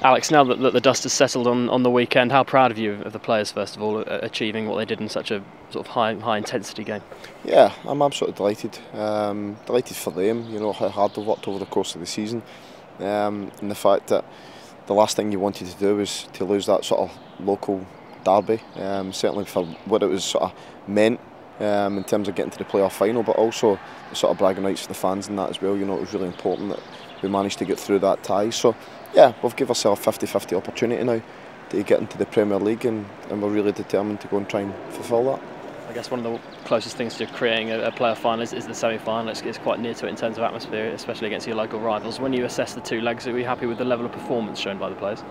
Alex, now that the dust has settled on the weekend, how proud of you of the players, first of all, achieving what they did in such a sort of high intensity game? Yeah, I'm absolutely delighted. Delighted for them, you know, how hard they've worked over the course of the season. And the fact that the last thing you wanted to do was to lose that sort of local derby, certainly for what it was sort of meant in terms of getting to the playoff final, but also the sort of bragging rights for the fans and that as well. You know, it was really important that we managed to get through that tie. So yeah, we've given ourselves a 50-50 opportunity now to get into the Premier League, and we're really determined to go and try and fulfil that. I guess one of the closest things to creating a playoff final is the semi-final. It's quite near to it in terms of atmosphere, especially against your local rivals. When you assess the two legs, are you happy with the level of performance shown by the players?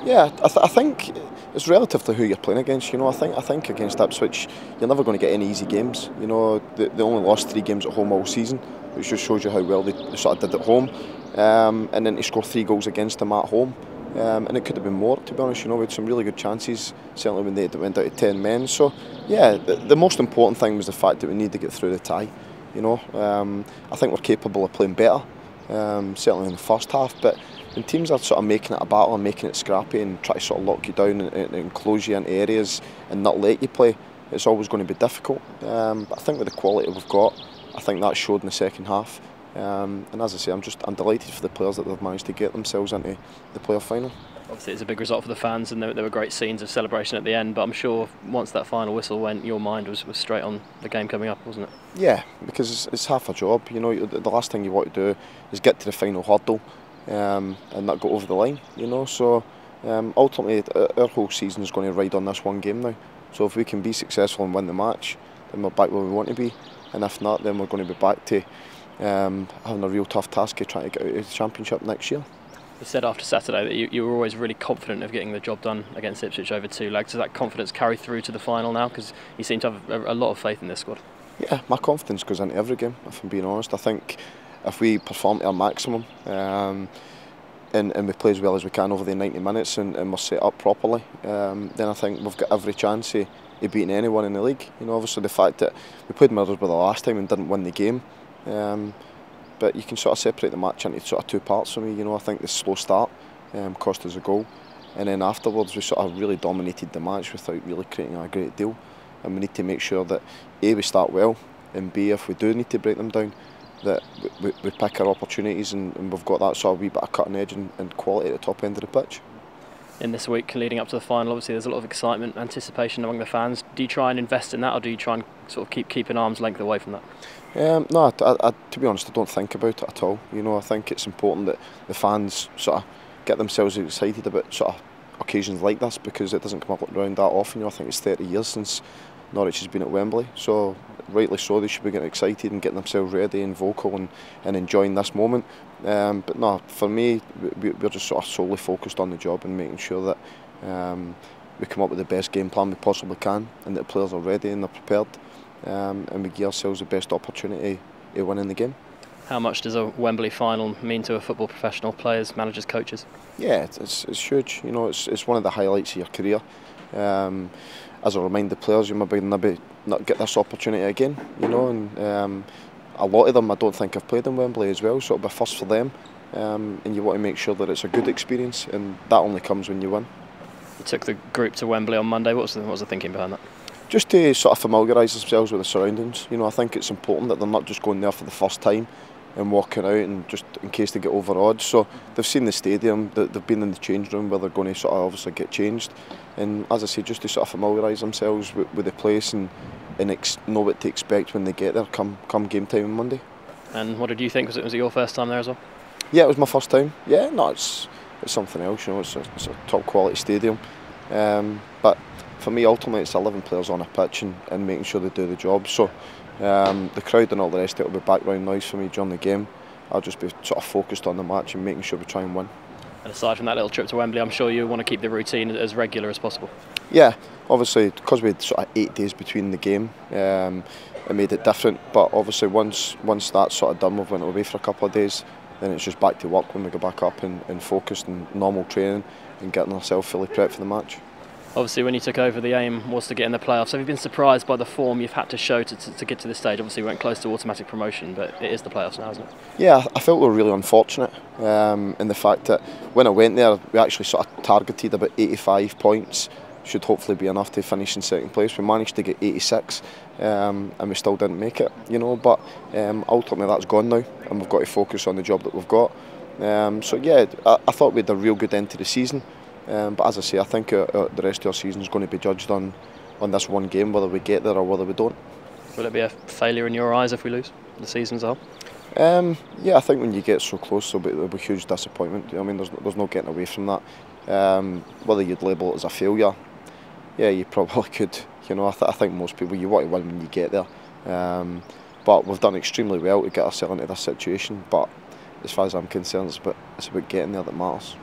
Yeah, I think it's relative to who you're playing against. You know, I think against Ipswich, you're never going to get any easy games. You know, they only lost 3 games at home all season, which just shows you how well they sort of did at home. And then to score 3 goals against them at home, and it could have been more, to be honest. You know, we had some really good chances, certainly when they went out to 10 men. So yeah, the most important thing was the fact that we need to get through the tie. You know, I think we're capable of playing better, certainly in the first half, but when teams are sort of making it a battle and making it scrappy and try to sort of lock you down and close you into areas and not let you play, it's always going to be difficult. But I think with the quality we've got, I think that showed in the second half. And as I say, I'm delighted for the players that they've managed to get themselves into the playoff final. Obviously it's a big result for the fans, and there were great scenes of celebration at the end, but I'm sure once that final whistle went, your mind was straight on the game coming up, wasn't it? Yeah, because it's half a job. You know, the last thing you want to do is get to the final hurdle and not go over the line, you know. So ultimately our whole season is going to ride on this one game now. So if we can be successful and win the match, then we're back where we want to be, and if not, then we're going to be back to having a real tough task of trying to get out of the Championship next year. You said after Saturday that you were always really confident of getting the job done against Ipswich over 2 legs. Does that confidence carry through to the final now? Because you seem to have a lot of faith in this squad. Yeah, my confidence goes into every game, if I'm being honest. I think if we perform to our maximum and we play as well as we can over the 90 minutes and we're set up properly, then I think we've got every chance of beating anyone in the league. You know, obviously the fact that we played Middlesbrough the last time and didn't win the game, but you can sort of separate the match into sort of 2 parts for me. You know, I think the slow start cost us a goal, and then afterwards we sort of really dominated the match without really creating a great deal. And we need to make sure that A, we start well, and B, if we do need to break them down, that we pick our opportunities and we've got that sort of wee bit of cutting edge and quality at the top end of the pitch. In this week leading up to the final, obviously there's a lot of excitement, anticipation among the fans. Do you try and invest in that, or do you try and sort of keep an arm's length away from that? No, to be honest, I don't think about it at all. You know, I think it's important that the fans sort of get themselves excited about sort of occasions like this, because it doesn't come up around that often. You know, I think it's 30 years since Norwich has been at Wembley, so rightly so, they should be getting excited and getting themselves ready and vocal and enjoying this moment. But no, for me, we're just sort of solely focused on the job and making sure that we come up with the best game plan we possibly can, and that the players are ready and they're prepared, and we give ourselves the best opportunity of winning the game. How much does a Wembley final mean to a football professional, players, managers, coaches? Yeah, it's huge. You know, it's one of the highlights of your career. As I remind the players, you maybe not get this opportunity again. You know, and a lot of them I don't think have played in Wembley as well, so it'll be first for them. And you want to make sure that it's a good experience, and that only comes when you win. You took the group to Wembley on Monday. What was the thinking behind that? Just to sort of familiarise themselves with the surroundings. You know, I think it's important that they're not just going there for the first time and walking out and just in case they get overawed. So they've seen the stadium, they've been in the change room where they're going to sort of obviously get changed, and as I say, just to sort of familiarise themselves with the place and know what to expect when they get there come game time on Monday. And what did you think? Was it your first time there as well? Yeah, it was my first time. Yeah, no, it's something else. You know, it's a top quality stadium, but for me ultimately it's 11 players on a pitch and making sure they do the job. So the crowd and all the rest of it will be background noise for me during the game. I'll just be sort of focused on the match and making sure we try and win. And aside from that little trip to Wembley, I'm sure you want to keep the routine as regular as possible. Yeah, obviously because we had sort of 8 days between the game, it made it different. But obviously once that's sort of done, we've went away for a couple of days, then it's just back to work when we go back up and focused and normal training and getting ourselves fully prepped for the match. Obviously, when you took over, the aim was to get in the playoffs. Have you been surprised by the form you've had to show to get to this stage? Obviously, we went close to automatic promotion, but it is the playoffs now, isn't it? Yeah, I felt we were really unfortunate in the fact that when I went there, we actually sort of targeted about 85 points. Should hopefully be enough to finish in second place. We managed to get 86 and we still didn't make it, you know, but ultimately that's gone now and we've got to focus on the job that we've got. So yeah, I thought we had a real good end to the season, but as I say, I think the rest of our season is going to be judged on this one game, whether we get there or whether we don't. Will it be a failure in your eyes if we lose the season as a whole? Yeah, I think when you get so close, there'll be huge disappointment. I mean, there's no getting away from that. Whether you'd label it as a failure, yeah, you probably could. You know, I think most people, you want to win when you get there. But we've done extremely well to get ourselves into this situation. But as far as I'm concerned, it's about getting there that matters.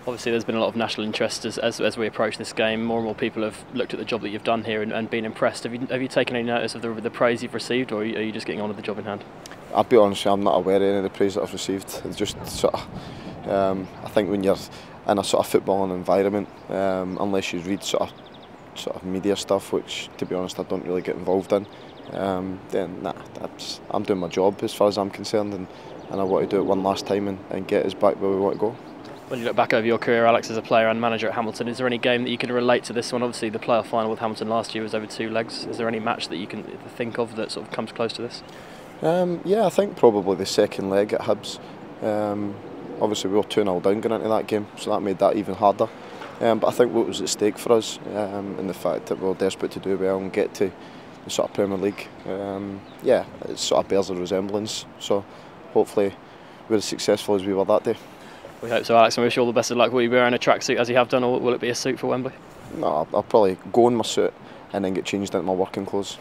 Obviously, there's been a lot of national interest as we approach this game. More and more people have looked at the job that you've done here and been impressed. Have you taken any notice of the praise you've received, or are you just getting on with the job in hand? I'll be honest, I'm not aware of any of the praise that I've received. It's just sort of, I think when you're in a sort of footballing environment, unless you read sort of media stuff, which to be honest I don't really get involved in, then nah, I'm doing my job as far as I'm concerned, and I want to do it one last time and get us back where we want to go. When you look back over your career, Alex, as a player and manager at Hamilton, is there any game that you can relate to this one? Obviously the playoff final with Hamilton last year was over 2 legs. Is there any match that you can think of that sort of comes close to this? Yeah, I think probably the second leg at Hibs. Obviously we were 2-0 down going into that game, so that made that even harder. But I think what was at stake for us, in the fact that we were desperate to do well and get to the sort of Premier League, yeah, it sort of bears a resemblance. So hopefully we're as successful as we were that day. We hope so, Alex, and we wish you all the best of luck. Will you be wearing a tracksuit as you have done, or will it be a suit for Wembley? No, I'll probably go in my suit and then get changed into my working clothes.